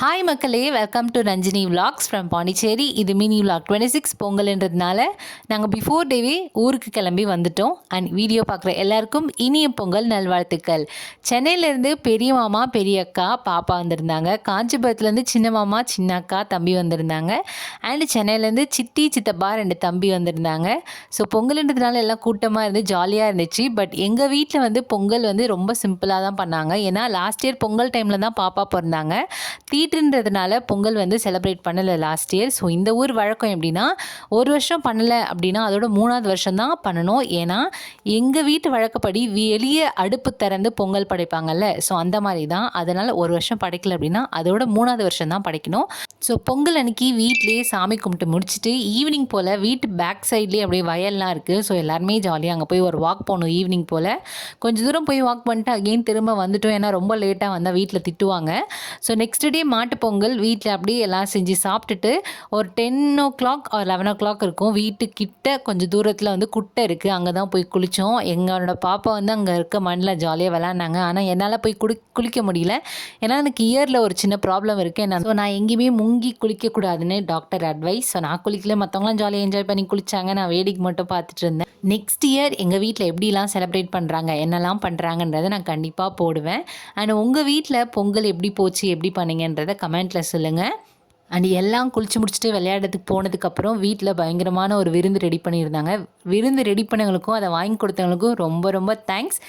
Hi மக்களே, welcome to Ranjini vlogs from Pondicherry. இது mini vlog 26 பொங்கல்ன்றதுனால நாங்கள் பிஃபோர் டேவே ஊருக்கு கிளம்பி வந்துட்டோம். அண்ட் வீடியோ பார்க்குற எல்லாருக்கும் இனிய பொங்கல் நல்வாழ்த்துக்கள். சென்னையிலேருந்து பெரிய மாமா பெரிய அக்கா பாப்பா வந்திருந்தாங்க. காஞ்சிபுரத்துலேருந்து சின்ன மாமா சின்ன அக்கா தம்பி வந்திருந்தாங்க. அண்டு சென்னையிலேருந்து சித்தி சித்தப்பா 2 தம்பி வந்திருந்தாங்க. ஸோ பொங்கல்ன்றதுனால எல்லாம் கூட்டமாக இருந்து ஜாலியாக இருந்துச்சு. பட் எங்கள் வீட்டில் வந்து பொங்கல் வந்து ரொம்ப சிம்பிளாக தான் பண்ணாங்க. ஏன்னா லாஸ்ட் இயர் பொங்கல் டைமில் தான் பாப்பா பிறந்தாங்க. தீட்டுன்றதுனால பொங்கல் வந்து செலிப்ரேட் பண்ணலை லாஸ்ட் இயர். ஸோ இந்த ஊர் வழக்கம் எப்படின்னா, ஒரு வருஷம் பண்ணலை அப்படின்னா அதோட 3வது வருஷம் தான் பண்ணணும். ஏன்னா எங்கள் வீட்டு வழக்கப்படி வெளியே அடுப்பு திறந்து பொங்கல் படைப்பாங்கல்ல, ஸோ அந்த மாதிரி தான். அதனால் ஒரு வருஷம் படைக்கல அப்படின்னா அதோட 3வது வருஷம் தான் படைக்கணும். ஸோ பொங்கல் அன்றைக்கி வீட்லேயே சாமி கும்பிட்டு முடிச்சுட்டு ஈவினிங் போல் வீட்டு பேக் சைட்லேயே அப்படியே வயல்லாம் இருக்குது. ஸோ எல்லாருமே ஜாலியாக அங்கே போய் ஒரு வாக் போகணும். ஈவினிங் போல் கொஞ்சம் தூரம் போய் வாக் பண்ணிட்டு அகெயின் திரும்ப வந்துட்டோம். ஏன்னா ரொம்ப லேட்டாக வந்தால் வீட்டில் திட்டுவாங்க. ஸோ நெக்ஸ்ட் டே மாட்டுப்பொங்கல் வீட்டில் அப்படியே எல்லாம் செஞ்சு சாப்பிட்டுட்டு ஒரு 10 or 11 இருக்கும். வீட்டுக்கிட்ட கொஞ்சம் தூரத்தில் வந்து குட்டை இருக்குது, அங்கே தான் போய் குளித்தோம். எங்களோட பாப்பா வந்து அங்கே இருக்க மண்ணில் ஜாலியாக விளாட்னாங்க. ஆனால் என்னால் போய் குளிக்க முடியல. ஏன்னா எனக்கு இயரில் ஒரு சின்ன ப்ராப்ளம் இருக்குது. ஸோ நான் எங்கேயுமே முங்கி குளிக்கக்கூடாதுன்னு டாக்டர் அட்வைஸ். ஸோ நான் குளிக்கல, மற்றவங்களாம் ஜாலியாக என்ஜாய் பண்ணி குளித்தாங்க. நான் வேடிக்கை மட்டும் பார்த்துட்டு இருந்தேன். நெக்ஸ்ட் இயர் எங்கள் வீட்டில் எப்படிலாம் செலிப்ரேட் பண்ணுறாங்க, என்னெல்லாம் பண்ணுறாங்கன்றதை நான் கண்டிப்பாக போடுவேன். அண்ட் உங்கள் வீட்டில் பொங்கல் எப்படி போச்சு, எப்படி பண்ணீங்கன்றதை கமெண்ட்டில் சொல்லுங்கள். அண்ட் எல்லாம் குளிச்சு முடிச்சுட்டு விளையாடுறதுக்கு போனதுக்கப்புறம் வீட்டில் பயங்கரமான ஒரு விருந்து ரெடி பண்ணியிருந்தாங்க. விருந்து ரெடி பண்ணவங்களுக்கும் அதை வாங்கி கொடுத்தவங்களுக்கும் ரொம்ப ரொம்ப தேங்க்ஸ்.